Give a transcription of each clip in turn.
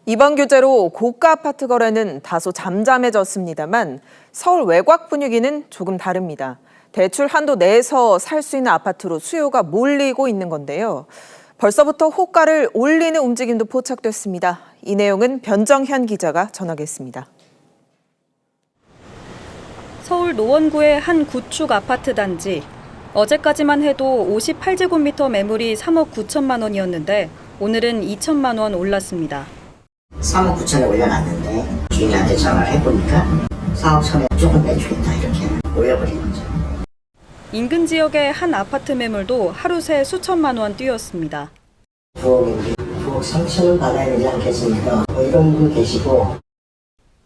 이번 규제로 고가 아파트 거래는 다소 잠잠해졌습니다만 서울 외곽 분위기는 조금 다릅니다. 대출 한도 내에서 살 수 있는 아파트로 수요가 몰리고 있는 건데요. 벌써부터 호가를 올리는 움직임도 포착됐습니다. 이 내용은 변정현 기자가 전하겠습니다. 서울 노원구의 한 구축 아파트 단지. 어제까지만 해도 58제곱미터 매물이 3억 9천만 원이었는데 오늘은 2천만 원 올랐습니다. 3억 9천에 올려놨는데 주인한테 전화를 해보니까 4억 천에 조금 내주겠다 이렇게 올려버린 거죠. 인근 지역의 한 아파트 매물도 하루 새 수천만 원 뛰었습니다. 9억인데 9억 3천은 받아야 되지 않겠습니까? 뭐 이런 분 계시고.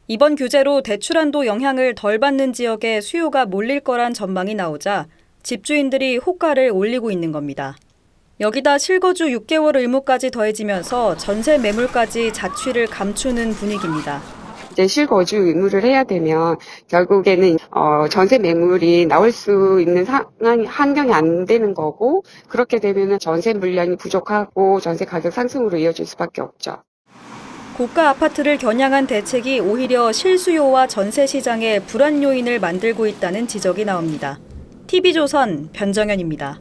이번 규제로 대출 한도 영향을 덜 받는 지역에 수요가 몰릴 거란 전망이 나오자 집주인들이 호가를 올리고 있는 겁니다. 여기다 실거주 6개월 의무까지 더해지면서 전세 매물까지 자취를 감추는 분위기입니다. 이제 실거주 의무를 해야 되면 결국에는 전세 매물이 나올 수 있는 상황이 환경이 안 되는 거고, 그렇게 되면 전세 물량이 부족하고 전세 가격 상승으로 이어질 수밖에 없죠. 고가 아파트를 겨냥한 대책이 오히려 실수요와 전세 시장에 불안 요인을 만들고 있다는 지적이 나옵니다. TV조선 변정현입니다.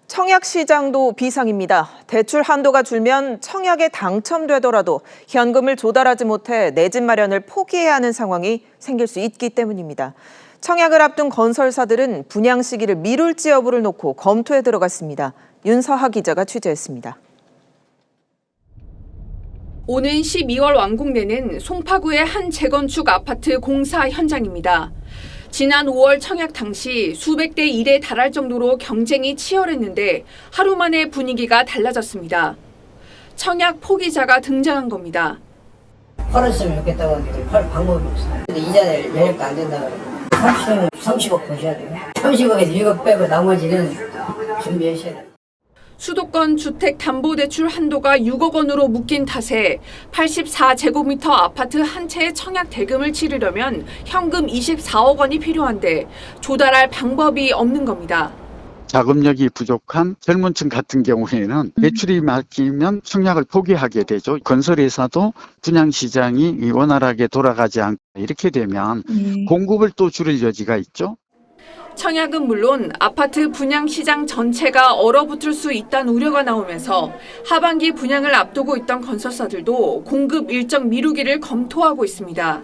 청약 시장도 비상입니다. 대출 한도가 줄면 청약에 당첨되더라도 현금을 조달하지 못해 내 집 마련을 포기해야 하는 상황이 생길 수 있기 때문입니다. 청약을 앞둔 건설사들은 분양 시기를 미룰지 여부를 놓고 검토에 들어갔습니다. 윤서하 기자가 취재했습니다. 오는 12월 완공되는 송파구의 한 재건축 아파트 공사 현장입니다. 지난 5월 청약 당시 수백 대 1에 달할 정도로 경쟁이 치열했는데 하루 만에 분위기가 달라졌습니다. 청약 포기자가 등장한 겁니다. 팔았으면 좋겠다고 하는데 팔 방법이 없어요. 근데 이자를 연락도 안 된다 그러면 30억 보셔야 돼요. 30억에서 1억 빼고 나머지는 준비하셔야 돼요. 수도권 주택담보대출 한도가 6억 원으로 묶인 탓에 84제곱미터 아파트 한 채의 청약 대금을 치르려면 현금 24억 원이 필요한데 조달할 방법이 없는 겁니다. 자금력이 부족한 젊은 층 같은 경우에는 대출이 막히면 청약을 포기하게 되죠. 건설회사도 분양시장이 원활하게 돌아가지 않고 이렇게 되면 공급을 또 줄일 여지가 있죠. 청약은 물론 아파트 분양 시장 전체가 얼어붙을 수 있다는 우려가 나오면서 하반기 분양을 앞두고 있던 건설사들도 공급 일정 미루기를 검토하고 있습니다.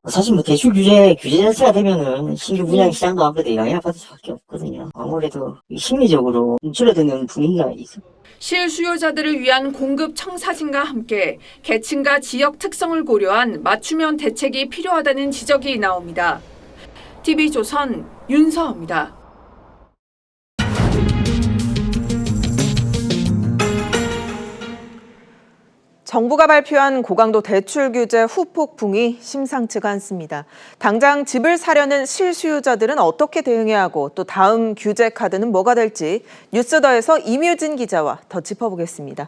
사실 뭐 대출 규제 자체가 되면은 신규 분양 시장도 아무래도 영향을 받을 수밖에 없거든요. 아무래도 심리적으로 줄어드는 분위기가 있어요. 실수요자들을 위한 공급 청사진과 함께 계층과 지역 특성을 고려한 맞춤형 대책이 필요하다는 지적이 나옵니다. TV조선 윤서입니다. 정부가 발표한 고강도 대출 규제 후폭풍이 심상치가 않습니다. 당장 집을 사려는 실수요자들은 어떻게 대응해야 하고 또 다음 규제 카드는 뭐가 될지 뉴스더에서 임유진 기자와 더 짚어보겠습니다.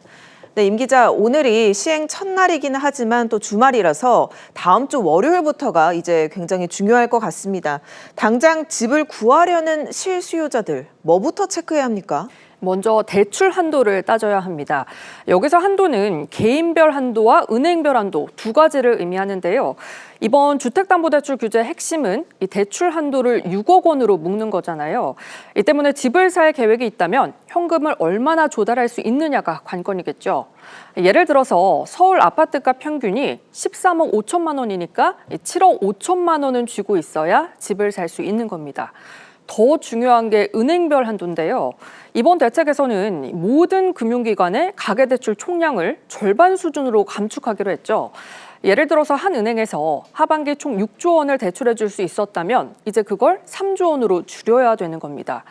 네, 임 기자, 오늘이 시행 첫날이기는 하지만 또 주말이라서 다음 주 월요일부터가 이제 굉장히 중요할 것 같습니다. 당장 집을 구하려는 실수요자들, 뭐부터 체크해야 합니까? 먼저 대출 한도를 따져야 합니다. 여기서 한도는 개인별 한도와 은행별 한도 두 가지를 의미하는데요. 이번 주택담보대출 규제의 핵심은 이 대출 한도를 6억 원으로 묶는 거잖아요. 이 때문에 집을 살 계획이 있다면 현금을 얼마나 조달할 수 있느냐가 관건이겠죠. 예를 들어서 서울 아파트값 평균이 13억 5천만 원이니까 7억 5천만 원은 쥐고 있어야 집을 살 수 있는 겁니다. 더 중요한 게 은행별 한도인데요. 이번 대책에서는 모든 금융기관의 가계대출 총량을 절반 수준으로 감축하기로 했죠. 예를 들어서 한 은행에서 하반기 총 6조 원을 대출해 줄 수 있었다면 이제 그걸 3조 원으로 줄여야 되는 겁니다.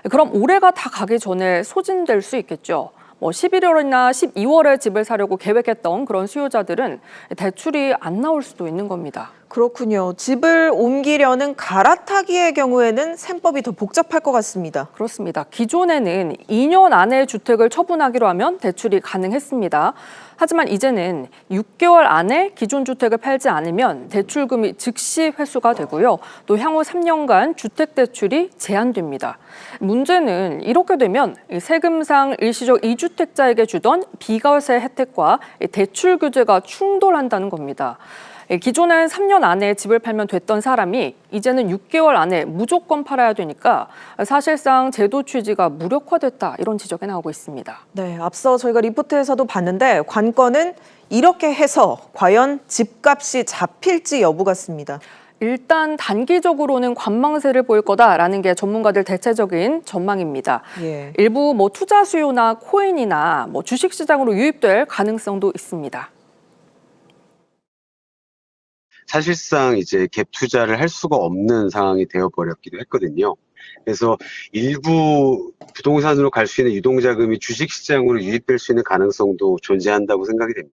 그럼 올해가 다 가기 전에 소진될 수 있겠죠. 11월이나 12월에 집을 사려고 계획했던 그런 수요자들은 대출이 안 나올 수도 있는 겁니다. 그렇군요. 집을 옮기려는 갈아타기의 경우에는 셈법이 더 복잡할 것 같습니다. 그렇습니다. 기존에는 2년 안에 주택을 처분하기로 하면 대출이 가능했습니다. 하지만 이제는 6개월 안에 기존 주택을 팔지 않으면 대출금이 즉시 회수가 되고요. 또 향후 3년간 주택 대출이 제한됩니다. 문제는 이렇게 되면 세금상 일시적 2주택자에게 주던 비과세 혜택과 대출 규제가 충돌한다는 겁니다. 기존엔 3년 안에 집을 팔면 됐던 사람이 이제는 6개월 안에 무조건 팔아야 되니까 사실상 제도 취지가 무력화됐다 이런 지적이 나오고 있습니다. 네, 앞서 저희가 리포트에서도 봤는데 관건은 이렇게 해서 과연 집값이 잡힐지 여부 같습니다. 일단 단기적으로는 관망세를 보일 거다라는 게 전문가들 대체적인 전망입니다. 예. 일부 투자 수요나 코인이나 주식 시장으로 유입될 가능성도 있습니다. 사실상 이제 갭 투자를 할 수가 없는 상황이 되어버렸기도 했거든요. 그래서 일부 부동산으로 갈 수 있는 유동자금이 주식시장으로 유입될 수 있는 가능성도 존재한다고 생각이 됩니다.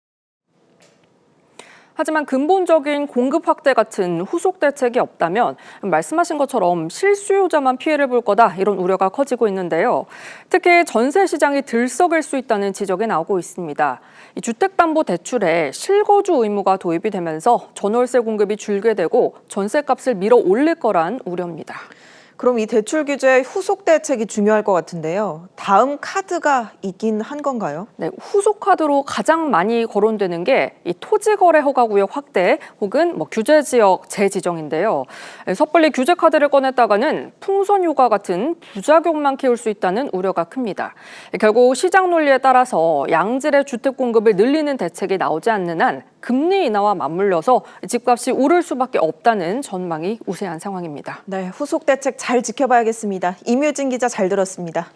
하지만 근본적인 공급 확대 같은 후속 대책이 없다면 말씀하신 것처럼 실수요자만 피해를 볼 거다 이런 우려가 커지고 있는데요. 특히 전세 시장이 들썩일 수 있다는 지적이 나오고 있습니다. 이 주택담보대출에 실거주 의무가 도입이 되면서 전월세 공급이 줄게 되고 전세값을 밀어 올릴 거란 우려입니다. 그럼 이 대출 규제의 후속 대책이 중요할 것 같은데요. 다음 카드가 있긴 한 건가요? 네, 후속 카드로 가장 많이 거론되는 게 이 토지거래 허가구역 확대 혹은 규제 지역 재지정인데요. 섣불리 규제 카드를 꺼냈다가는 풍선 효과 같은 부작용만 키울 수 있다는 우려가 큽니다. 결국 시장 논리에 따라서 양질의 주택 공급을 늘리는 대책이 나오지 않는 한 금리 인하와 맞물려서 집값이 오를 수밖에 없다는 전망이 우세한 상황입니다. 네, 후속 대책 잘 지켜봐야겠습니다. 임유진 기자 잘 들었습니다.